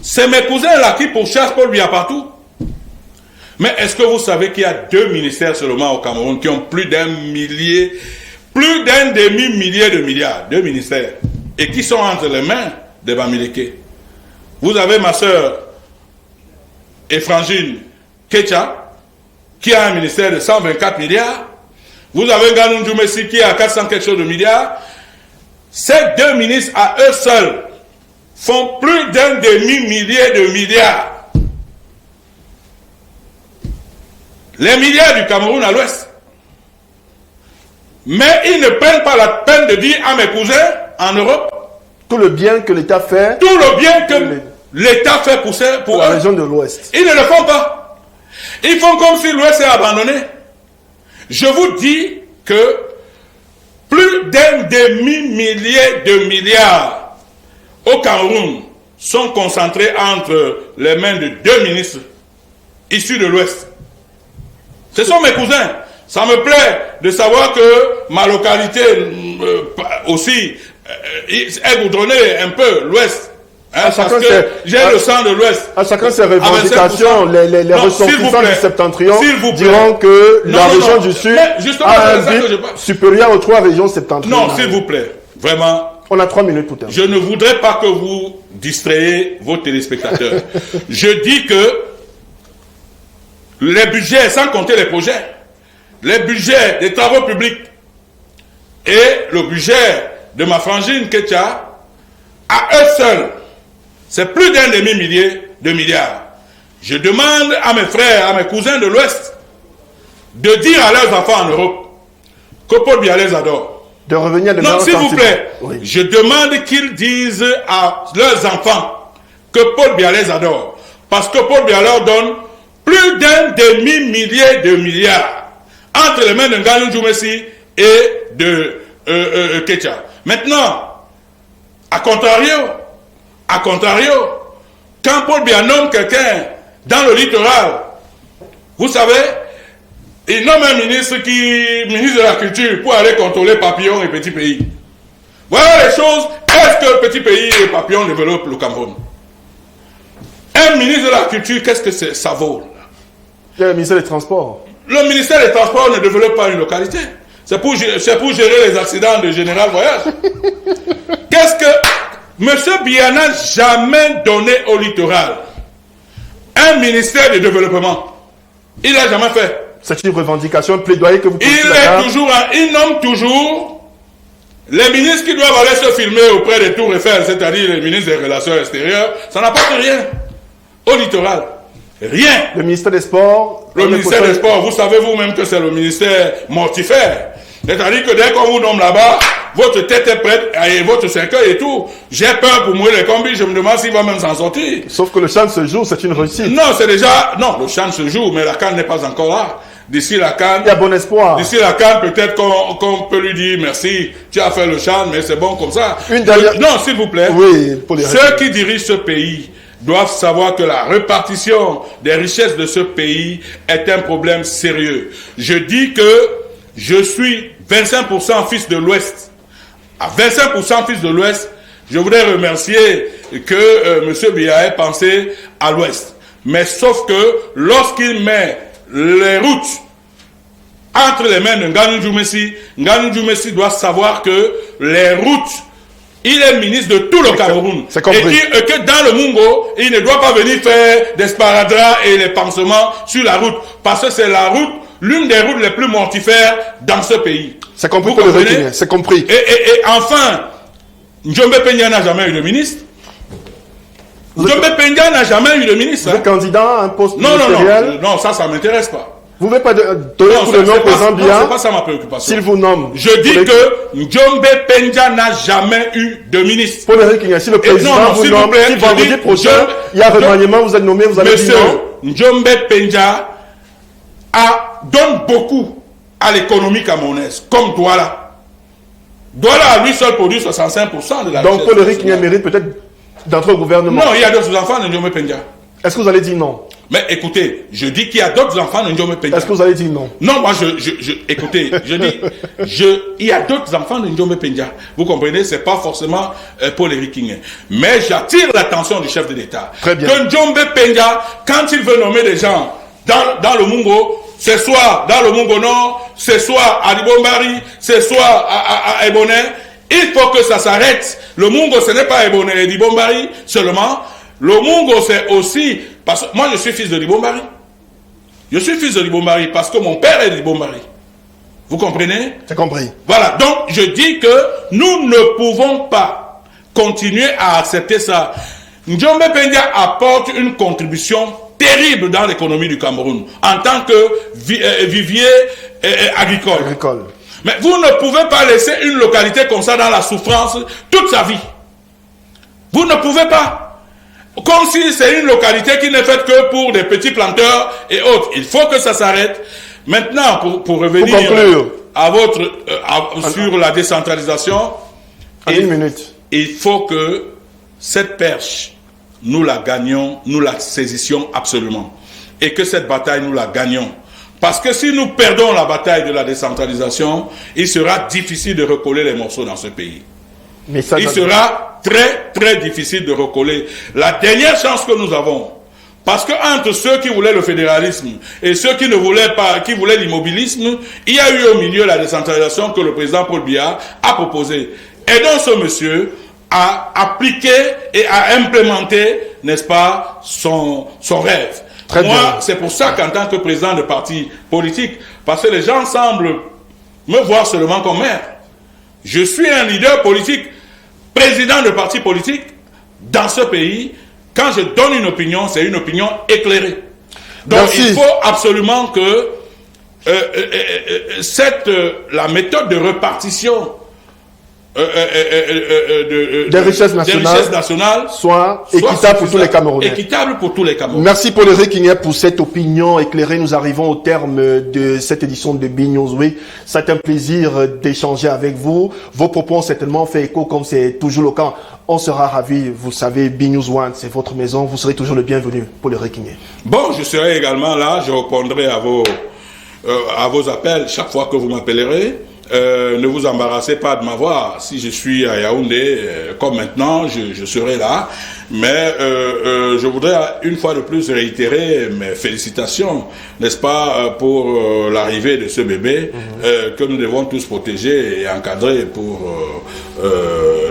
C'est mes cousins là qui pourchassent Paul Biya partout. Mais est-ce que vous savez qu'il y a 2 ministères seulement au Cameroun qui ont plus d'un demi-millier de milliards, 2 ministères, et qui sont entre les mains des Bamileke. Vous avez ma sœur Efrangine Kecha, qui a un ministère de 124 milliards. Vous avez Nganou Djoumessi qui a 400 quelque chose de milliards. Ces 2 ministres à eux seuls font plus d'un demi-millier de milliards. Les milliards du Cameroun à l'ouest. Mais ils ne prennent pas la peine de dire à mes cousins en Europe tout le bien que l'État fait. Tout le bien que l'État fait pour la région de l'ouest. Ils ne le font pas. Ils font comme si l'ouest est abandonné. Je vous dis que plus d'un demi-millier de milliards au Cameroun sont concentrés entre les mains de 2 ministres issus de l'ouest. Ce sont mes cousins. Ça me plaît de savoir que ma localité aussi est goudronnée un peu, l'ouest. Hein, parce que j'ai le sang de l'ouest. À chacun ses revendications, les ressortissants du septentrion diront que la région du Sud a un but supérieur aux 3 régions septentrionales. Non, s'il vous plaît, vraiment. On a 3 minutes pour terminer. Je ne voudrais pas que vous distrayez vos téléspectateurs. Je dis que les budgets, sans compter les projets, les budgets des travaux publics et le budget de ma frangine Kecha, à eux seuls, c'est plus d'un demi-millier de milliards. Je demande à mes frères, à mes cousins de l'Ouest, de dire à leurs enfants en Europe que Paul Biya les adore. De revenir de non, s'il vous plaît, oui. Je demande qu'ils disent à leurs enfants que Paul Biya les adore. Parce que Paul Biya leur donne plus d'un demi-millier de milliards entre les mains de Nganou Djoumessi et de Kecha. Maintenant, à contrario, quand Paul Biya nomme quelqu'un dans le littoral, vous savez, il nomme un ministre ministre de la Culture pour aller contrôler Papillon et Petit Pays. Voilà les choses. Est-ce que Petit Pays et Papillon développent le Cameroun? Un ministre de la Culture, qu'est-ce que ça vaut? Il y a le ministère des Transports. Le ministère des Transports ne développe pas une localité. C'est pour gérer les accidents de Général Voyage. Qu'est-ce que... Monsieur Biya n'a jamais donné au littoral un ministère de développement. Il n'a jamais fait. C'est une revendication, un plaidoyer que vous pouvez il nomme toujours les ministres qui doivent aller se filmer auprès des Tours Eiffel, c'est-à-dire les ministres des Relations extérieures. Ça n'apporte rien au littoral. Rien. Le ministère des Sports. Le ministère des Sports, vous savez vous-même que c'est le ministère mortifère. C'est-à-dire que dès qu'on vous nomme là-bas, votre tête est prête, et votre cercueil et tout. J'ai peur pour mourir les combis, je me demande s'il va même s'en sortir. Sauf que le CHAN se joue, c'est une réussite. Non, c'est déjà... Non, le CHAN se joue, mais la CAN n'est pas encore là. D'ici la CAN... Il y a bon espoir. D'ici la CAN, peut-être qu'on peut lui dire merci, tu as fait le CHAN, mais c'est bon comme ça. Une dernière... Non, s'il vous plaît. Oui, pour les ceux qui dirigent ce pays doivent savoir que la répartition des richesses de ce pays est un problème sérieux. Je dis que je suis 25% fils de l'Ouest. À 25% fils de l'Ouest, je voudrais remercier que M. Biya ait pensé à l'Ouest. Mais sauf que lorsqu'il met les routes entre les mains de Nganou Djoumessi doit savoir que les routes, il est ministre de tout le Cameroun. Et que dans le Mungo, il ne doit pas venir faire des sparadraps et les pansements sur la route. Parce que c'est la route, l'une des routes les plus mortifères dans ce pays. C'est compris pour le retenir, c'est compris. Et enfin, Njombe Penja n'a jamais eu de ministre. Njombe Penja n'a jamais eu de ministre. Vous êtes candidat à un poste ministériel? Non, ça ne m'intéresse pas. Vous ne voulez pas donner pour le nom président Biya? Non, c'est pas ça ma préoccupation. S'il vous nomme. Je dis que Njombe Penja n'a jamais eu de ministre. Paul Henri, si le président vous nomme, si vendredi prochain, il y a remaniement, vous êtes nommé, vous allez dire non. Monsieur Njombe Penja donne beaucoup à l'économie camerounaise, comme Douala. Douala à lui seul produit 65% de la richesse. Donc Paul Henri mérite peut-être d'entrer au gouvernement. Non, il y a d'autres enfants de Njombe Penja. Est-ce que vous allez dire non? Mais écoutez, je dis qu'il y a d'autres enfants de Njombe Penja. Est-ce que vous allez dire non? Non, moi écoutez, je dis, il y a d'autres enfants de Njombe Penja. Vous comprenez, c'est pas forcément Paul Henri King. Mais j'attire l'attention du chef de l'État. Très bien. Que Njombe Penja, quand il veut nommer des gens dans le Mungo, c'est soit dans le Mungo Nord, c'est soit à Libombari, c'est soit à Ebonne. Il faut que ça s'arrête. Le Mungo, ce n'est pas Ebonne et Libombari seulement. Le Mungo, c'est aussi... Parce que moi, je suis fils de Libombari. Je suis fils de Libombari parce que mon père est de Libombari. Vous comprenez? J'ai compris. Voilà, donc je dis que nous ne pouvons pas continuer à accepter ça. Njombe Pendia apporte une contribution terrible dans l'économie du Cameroun en tant que vivier agricole. Mais vous ne pouvez pas laisser une localité comme ça dans la souffrance toute sa vie. Vous ne pouvez pas. Comme si c'est une localité qui n'est faite que pour des petits planteurs et autres. Il faut que ça s'arrête. Maintenant, pour revenir à sur la décentralisation, il faut que cette perche, nous la gagnions, nous la saisissions absolument. Et que cette bataille, nous la gagnions. Parce que si nous perdons la bataille de la décentralisation, il sera difficile de recoller les morceaux dans ce pays. Il sera très, très difficile de recoller. La dernière chance que nous avons, parce que entre ceux qui voulaient le fédéralisme et ceux qui ne voulaient pas, qui voulaient l'immobilisme, il y a eu au milieu la décentralisation que le président Paul Biya a proposée. Et donc ce monsieur a appliqué et a implémenté, n'est-ce pas, son rêve. Moi, c'est pour ça qu'en tant que président de parti politique, parce que les gens semblent me voir seulement comme maire. Je suis un leader politique, président de parti politique dans ce pays. Quand je donne une opinion, c'est une opinion éclairée. Donc il faut absolument que la méthode de répartition des richesses nationales soit équitable pour tous les Camerounais. Équitable pour tous les Camerounais. Merci Paul Kingé pour cette opinion éclairée. Nous arrivons au terme de cette édition de BNewsWeek. C'est un plaisir d'échanger avec vous. Vos propos ont certainement fait écho comme c'est toujours le cas. On sera ravis. Vous savez, BNews One, c'est votre maison. Vous serez toujours le bienvenu, Paul Kingé. Bon, je serai également là. Je répondrai à vos appels chaque fois que vous m'appellerez. Ne vous embarrassez pas de m'avoir. Si je suis à Yaoundé, comme maintenant, je serai là. Mais je voudrais une fois de plus réitérer mes félicitations, n'est-ce pas, pour l'arrivée de ce bébé que nous devons tous protéger et encadrer pour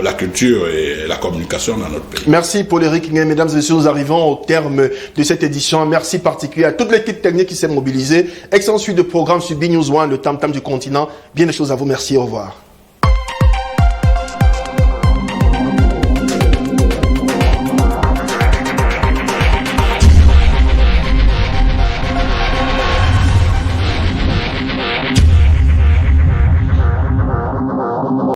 la culture et la communication dans notre pays. Merci Paul Kingé. Mesdames et messieurs, nous arrivons au terme de cette édition. Merci particulier à toute l'équipe technique qui s'est mobilisée. Excellente suite de programmes sur BNews One, le tam-tam du continent. Bien des choses à vous. Merci, au revoir.